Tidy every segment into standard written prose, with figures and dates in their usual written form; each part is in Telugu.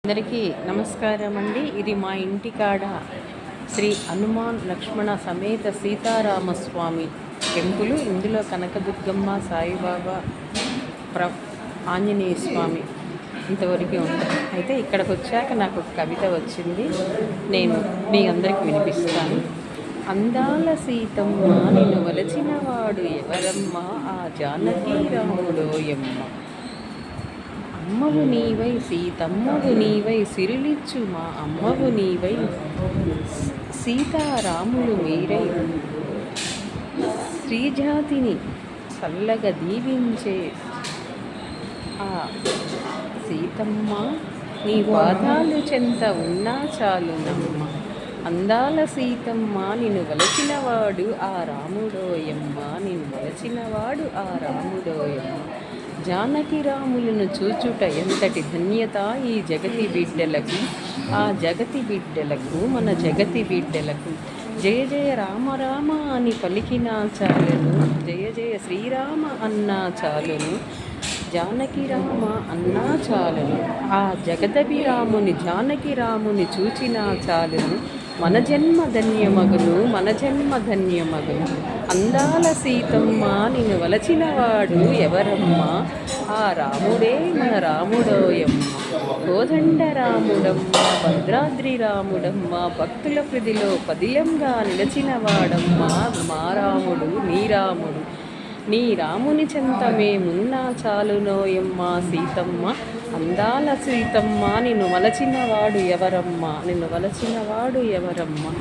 అందరికీ నమస్కారం అండి. ఇది మా ఇంటికాడ శ్రీ హనుమాన్ లక్ష్మణ సమేత సీతారామస్వామి టెంపుల్. ఇందులో కనకదుర్గమ్మ, సాయిబాబా, ఆంజనేయ స్వామి ఇంతవరకు ఉంటుంది. అయితే ఇక్కడికి వచ్చాక నాకు ఒక కవిత వచ్చింది, నేను మీ అందరికి వినిపిస్తాను. అందాల సీతమ్మ నిన్ను వలచిన వాడు ఎవరమ్మా, ఆ జానకి రాముడోయమ్మ. అమ్మవు నీవై సీతమ్మవు నీవై సిరులిచ్చు మా అమ్మవు నీవై, సీతారాములు మీరై శ్రీజాతిని చల్లగా దీవించే ఆ సీతమ్మ, నీ పాదాలు చెంత ఉన్నా చాలునమ్మ. అందాల సీతమ్మ నిన్ను వలచినవాడు ఆ రాముడోయమ్మ, నిన్ను వలచినవాడు ఆ రాముడోయమ్మ. జానకి రాములను చూచుట ఎంతటి ధన్యత ఈ జగతి బిడ్డలకు, ఆ జగతి బిడ్డలకు, మన జగతి బిడ్డలకు. జయ జయ రామ రామ అని పలికినా చాలును, జయ జయ శ్రీరామ అన్నా చాలును, జానకి రామ అన్నా చాలును. ఆ జగదభిరాముని జానకి రాముని చూచినా చాలును, మన జన్మ ధన్యమగును, మన జన్మ ధన్యమగును. అందాల సీతమ్మ నిన్ను వలచినవాడు ఎవరమ్మా, ఆ రాముడే మన రాముడోయమ్మ. కోదండ రాముడమ్మ, భద్రాద్రి రాముడమ్మ, భక్తుల హృదిలో పదిలంగా నిలచినవాడమ్మ. మా రాముడు నీ రాముడు, నీ రాముని చెంత మేమున్నా చాలునోయమ్మ సీతమ్మ. అందాల సీతమ్మ నిన్ను వలచినవాడు ఎవరమ్మా, నిన్ను వలచినవాడు ఎవరమ్మా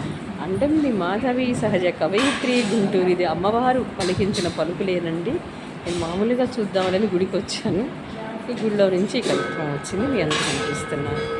అంటుంది మాధవి సహజ కవయిత్రి గుంటూరు. ఇది అమ్మవారు పలికించిన పలుకులేనండి. నేను మామూలుగా చూద్దామని గుడికి వచ్చాను. ఈ గుడిలో నుంచి ఈ కవిత్వం వచ్చింది, మీ అందరూ కనిపిస్తున్నాను.